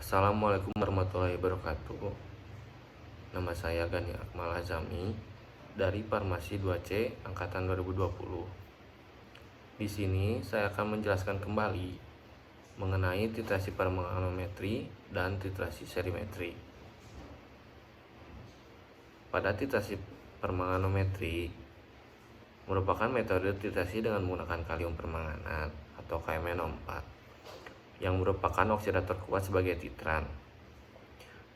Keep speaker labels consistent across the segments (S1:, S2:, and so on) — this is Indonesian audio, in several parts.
S1: Assalamualaikum warahmatullahi wabarakatuh. Nama saya Gani Akmal Azami dari Farmasi 2C angkatan 2020. Di sini saya akan menjelaskan kembali mengenai titrasi permanganometri dan titrasi serimetri. Pada titrasi permanganometri merupakan metode titrasi dengan menggunakan kalium permanganat atau KMnO4 yang merupakan oksidator kuat sebagai titran.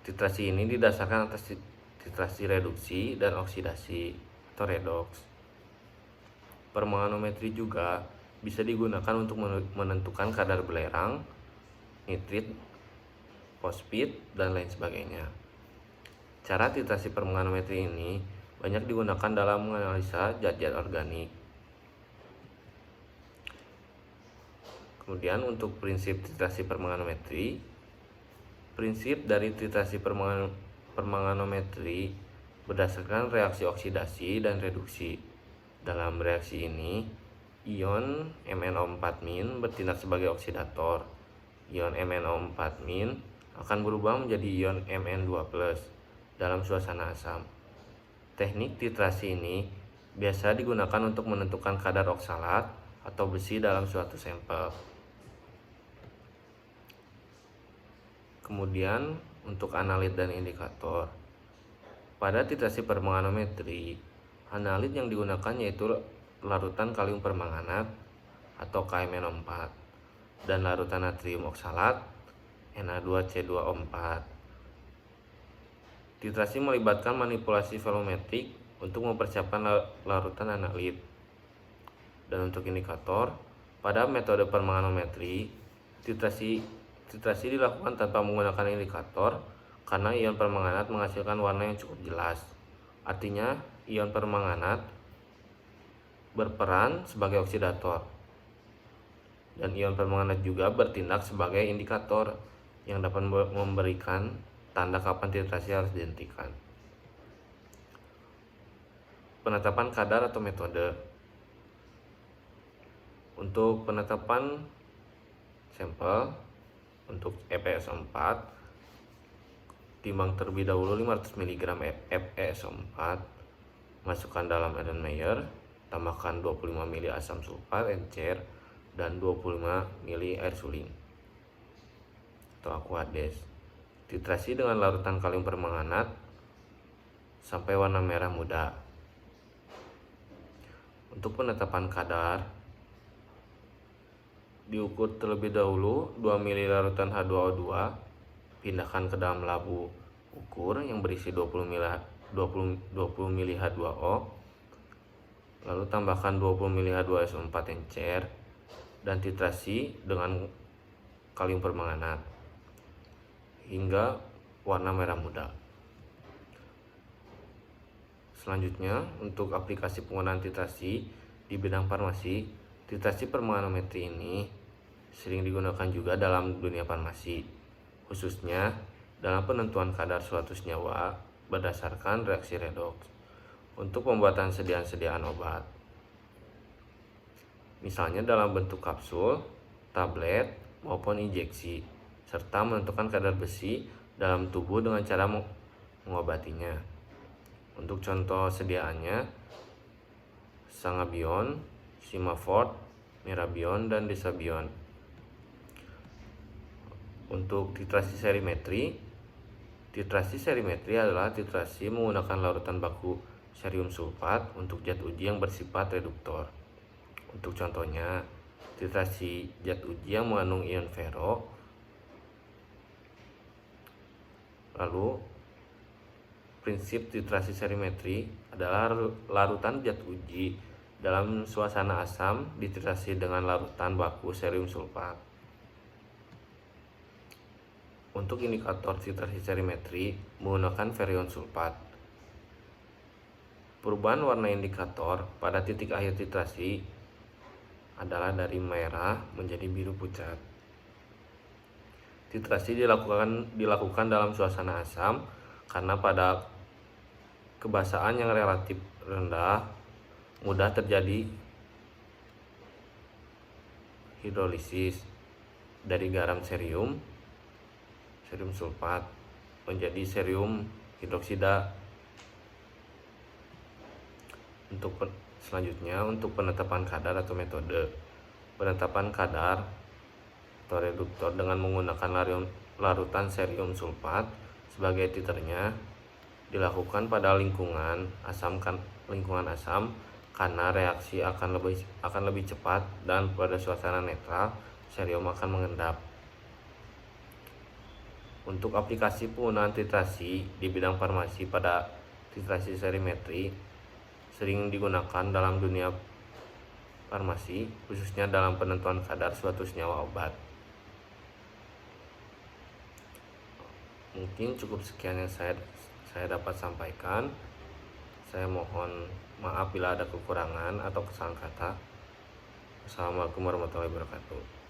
S1: Titrasi ini didasarkan atas titrasi reduksi dan oksidasi atau redox. Permanganometri juga bisa digunakan untuk menentukan kadar belerang, nitrit, fosfit, dan lain sebagainya. Cara titrasi permanganometri ini banyak digunakan dalam menganalisa zat-zat organik. Kemudian untuk prinsip titrasi permanganometri, prinsip dari titrasi permanganometri berdasarkan reaksi oksidasi dan reduksi. Dalam reaksi ini, ion MnO4- bertindak sebagai oksidator. Ion MnO4- akan berubah menjadi ion Mn2+ dalam suasana asam. Teknik titrasi ini biasa digunakan untuk menentukan kadar oksalat atau besi dalam suatu sampel. Kemudian untuk analit dan indikator. Pada titrasi permanganometri, analit yang digunakan yaitu larutan kalium permanganat atau KMnO4 dan larutan natrium oksalat Na2C2O4. Titrasi melibatkan manipulasi volumetrik untuk mempersiapkan larutan analit. Dan untuk indikator, pada metode permanganometri, titrasi dilakukan tanpa menggunakan indikator karena ion permanganat menghasilkan warna yang cukup jelas. Artinya, ion permanganat berperan sebagai oksidator dan ion permanganat juga bertindak sebagai indikator yang dapat memberikan tanda kapan titrasi harus dihentikan. Penetapan kadar atau metode. Untuk penetapan sampel untuk FeSO4, timbang terlebih dahulu 500 mg FeSO4, masukkan dalam Erlenmeyer, tambahkan 25 ml asam sulfat encer dan 25 ml air suling atau aquades. Titrasi dengan larutan kalium permanganat sampai warna merah muda. Untuk penetapan kadar, diukur terlebih dahulu 2 ml larutan H2O2, pindahkan ke dalam labu ukur yang berisi 20 ml H2O, lalu tambahkan 20 ml H2SO4 encer dan titrasi dengan kalium permanganat hingga warna merah muda. Selanjutnya, untuk aplikasi penggunaan titrasi di bidang farmasi, titrasi permanganometri ini sering digunakan juga dalam dunia farmasi, khususnya dalam penentuan kadar suatu senyawa berdasarkan reaksi redox untuk pembuatan sediaan-sediaan obat. Misalnya dalam bentuk kapsul, tablet, maupun injeksi, serta menentukan kadar besi dalam tubuh dengan cara mengobatinya. Untuk contoh sediaannya, Sangabion, Simafort, Mirabion, dan Desabion. Untuk titrasi serimetri adalah titrasi menggunakan larutan baku serium sulfat untuk zat uji yang bersifat reduktor. Untuk contohnya, titrasi zat uji yang mengandung ion fero. Lalu, prinsip titrasi serimetri adalah larutan zat uji dalam suasana asam dititrasi dengan larutan baku serium sulfat. Untuk indikator titrasi serimetri menggunakan ferion sulfat. Perubahan warna indikator pada titik akhir titrasi adalah dari merah menjadi biru pucat. Titrasi dilakukan dalam suasana asam karena pada kebasahan yang relatif rendah mudah terjadi hidrolisis dari garam serium serium sulfat menjadi serium hidroksida. Selanjutnya untuk penetapan kadar atau metode. Penetapan kadar atau reduktor dengan menggunakan larutan serium sulfat sebagai titernya dilakukan pada lingkungan asam karena reaksi akan lebih cepat, dan pada suasana netral serium akan mengendap. Untuk aplikasi penggunaan titrasi di bidang farmasi, pada titrasi serimetri sering digunakan dalam dunia farmasi, khususnya dalam penentuan kadar suatu senyawa obat. Mungkin cukup sekian yang saya dapat sampaikan. Saya mohon maaf bila ada kekurangan atau kesalahan kata. Assalamualaikum warahmatullahi wabarakatuh.